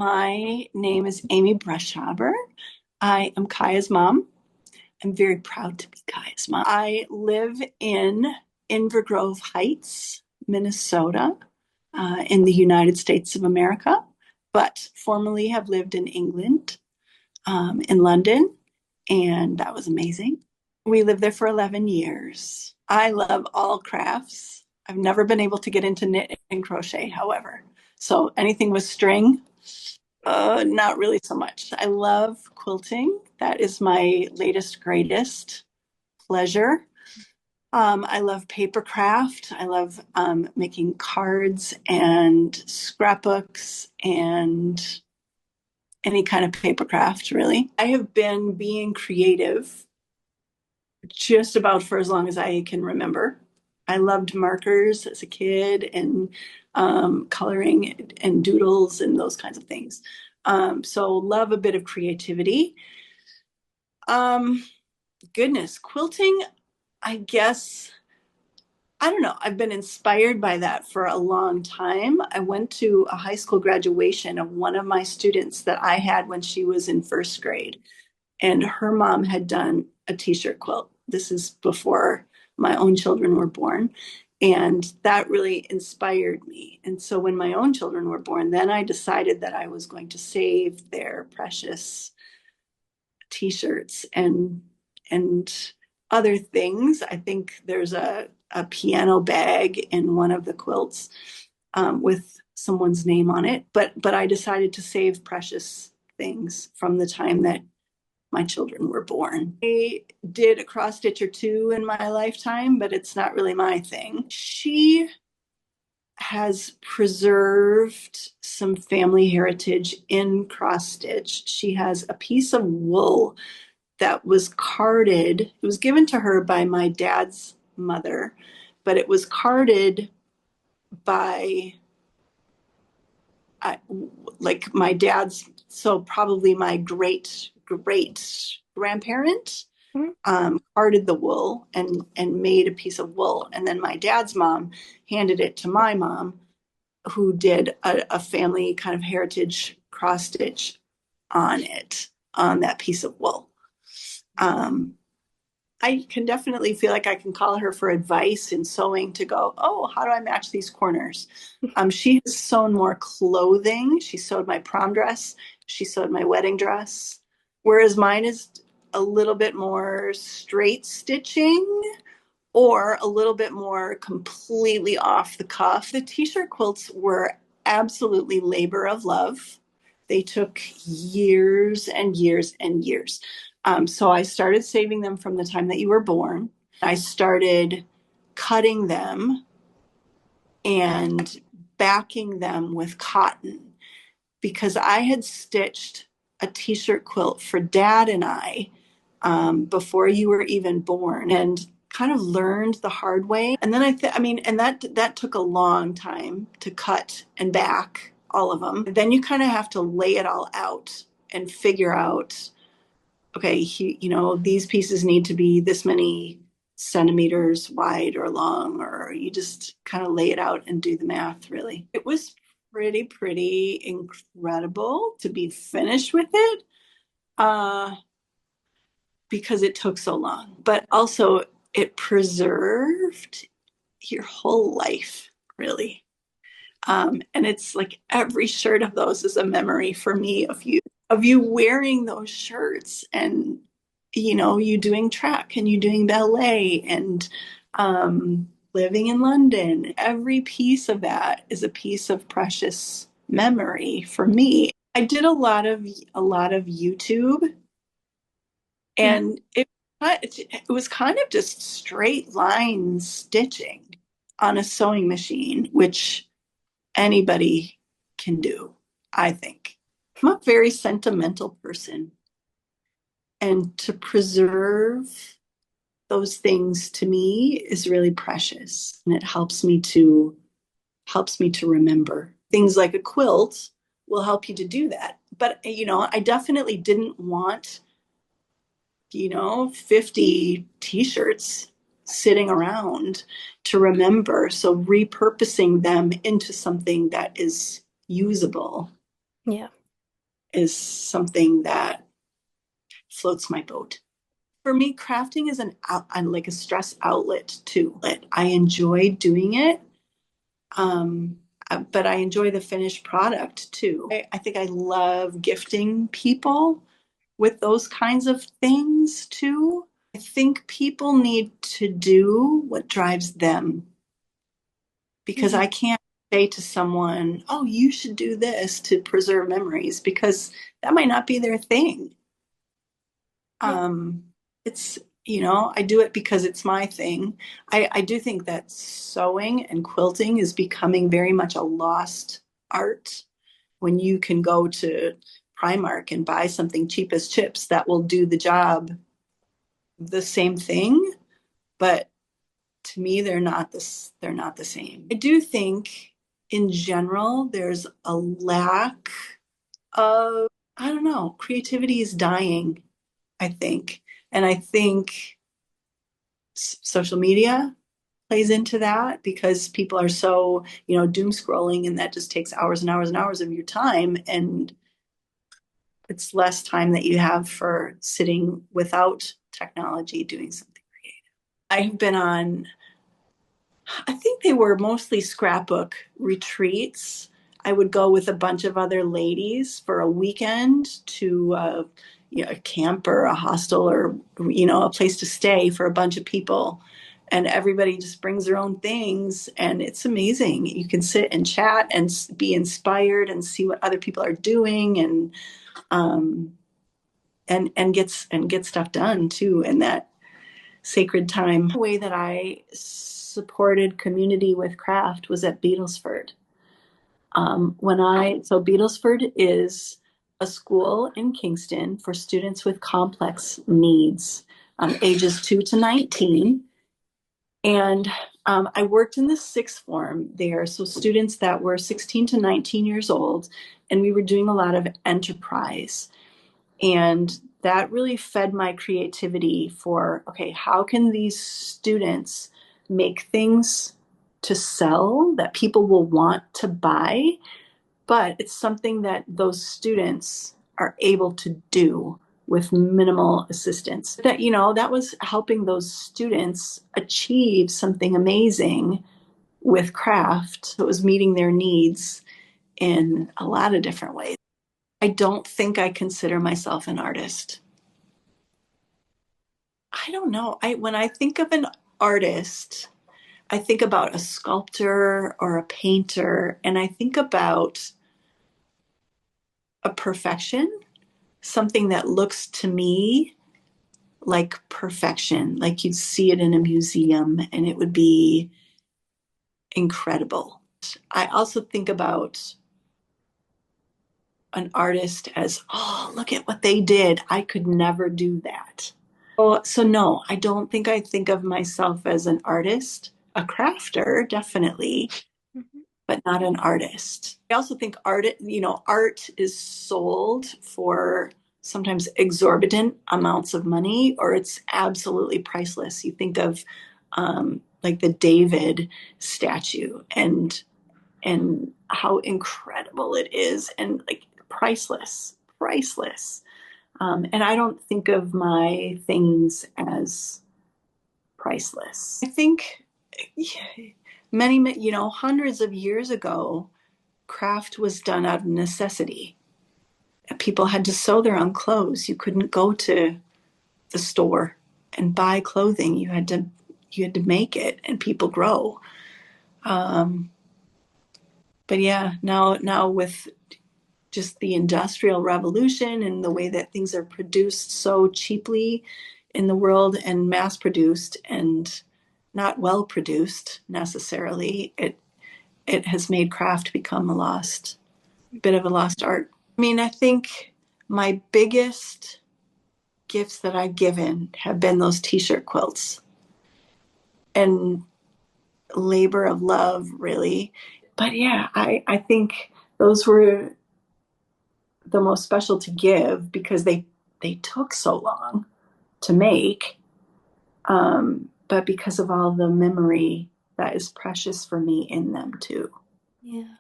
My name is Amy Brushaber. I am Kaia's mom. I'm very proud to be Kaia's mom. I live in Invergrove Heights, Minnesota, in the United States of America, but formerly have lived in England, in London, and that was amazing. We lived there for 11 years. I love all crafts. I've never been able to get into knit and crochet, however. So anything with string, not really so much. I love quilting. That is my latest, greatest pleasure. I love paper craft. I love making cards and scrapbooks and any kind of paper craft, really. I have been being creative just about for as long as I can remember. I loved markers as a kid and coloring and doodles and those kinds of things. So love a bit of creativity. Um, Goodness, quilting, I guess, I don't know. I've been inspired by that for a long time. I went to a high school graduation of one of my students that I had when she was in first grade, and her mom had done a t-shirt quilt. This is before my own children were born. And that really inspired me. And so when my own children were born, then I decided that I was going to save their precious t-shirts and other things. I think there's a piano bag in one of the quilts with someone's name on it. But I decided to save precious things from the time that my children were born. I did a cross stitch or two in my lifetime, but it's not really my thing. She has preserved some family heritage in cross stitch. She has a piece of wool that was carded. It was given to her by my dad's mother, but it was carded by like my dad's, so probably my great grandparent Mhm. carded the wool and made a piece of wool, and then my dad's mom handed it to my mom, who did a family kind of heritage cross stitch on it, on that piece of wool. Um, I can definitely feel like I can call her for advice in sewing to go, oh, how do I match these corners? She has sewn more clothing. She sewed my prom dress. She sewed my wedding dress. Whereas mine is a little bit more straight stitching or a little bit more completely off the cuff. The t-shirt quilts were absolutely labor of love. They took years and years and years. So I started saving them from the time that you were born. I started cutting them and backing them with cotton because I had stitched a t-shirt quilt for Dad and I before you were even born, and kind of learned the hard way. And then and that took a long time to cut and back all of them. Then you kind of have to lay it all out and figure out, okay, these pieces need to be this many centimeters wide or long, or you just kind of lay it out and do the math, really. It was pretty incredible to be finished with it. Because it took so long, but also it preserved your whole life, really. And it's like every shirt of those is a memory for me of you wearing those shirts, and you doing track and you doing ballet and living in London. Every piece of that is a piece of precious memory for me. I did a lot of YouTube, and it was kind of just straight line stitching on a sewing machine, which anybody can do, I think. I'm a very sentimental person, and to preserve those things to me is really precious, and it helps me to remember. Things like a quilt will help you to do that. But I definitely didn't want 50 t-shirts sitting around to remember. So repurposing them into something that is usable Yeah. is something that floats my boat. For me, crafting is like a stress outlet too. I enjoy doing it, um, but I enjoy the finished product too. I think I love gifting people with those kinds of things too. I think people need to do what drives them because I can't say to someone, oh, you should do this to preserve memories because that might not be their thing. Um, it's, I do it because it's my thing. I do think that sewing and quilting is becoming very much a lost art when you can go to Primark and buy something cheap as chips that will do the job the same thing, but to me they're not the same. I do think in general there's a lack of, I don't know, creativity is dying, I think. And I think social media plays into that because people are so, doom scrolling and that just takes hours and hours and hours of your time, and it's less time that you have for sitting without technology doing something creative. I've been on, I think they were mostly scrapbook retreats. I would go with a bunch of other ladies for a weekend to a camp or a hostel or a place to stay for a bunch of people, and everybody just brings their own things, and it's amazing. You can sit and chat and be inspired and see what other people are doing, um, and get stuff done too in that sacred time. The way that I supported community with craft was at Beatlesford. So Beatlesford is a school in Kingston for students with complex needs, ages 2 to 19. And I worked in the sixth form there, so students that were 16 to 19 years old, and we were doing a lot of enterprise. And that really fed my creativity for, okay, how can these students make things to sell that people will want to buy, but it's something that those students are able to do with minimal assistance. That was helping those students achieve something amazing with craft. So it was meeting their needs in a lot of different ways. I don't think I consider myself an artist. I don't know. When I think of an artist, I think about a sculptor or a painter, and I think about a perfection, something that looks to me like perfection, like you'd see it in a museum and it would be incredible. I also think about an artist as, oh, look at what they did. I could never do that. So no, I don't think I think of myself as an artist, a crafter, definitely, but not an artist. I also think art is sold for sometimes exorbitant amounts of money, or it's absolutely priceless. You think of like the David statue and how incredible it is, and like priceless, priceless. And I don't think of my things as priceless. I think many, hundreds of years ago, craft was done out of necessity. People had to sew their own clothes. You couldn't go to the store and buy clothing. You had to make it, and people grow. Um, but yeah, now with just the industrial revolution and the way that things are produced so cheaply in the world and mass produced and not well produced necessarily, it has made craft become a bit of a lost art. I mean, I think my biggest gifts that I've given have been those t-shirt quilts and labor of love, really. But yeah, I think those were the most special to give because they took so long to make, but because of all the memory that is precious for me in them too. Yeah.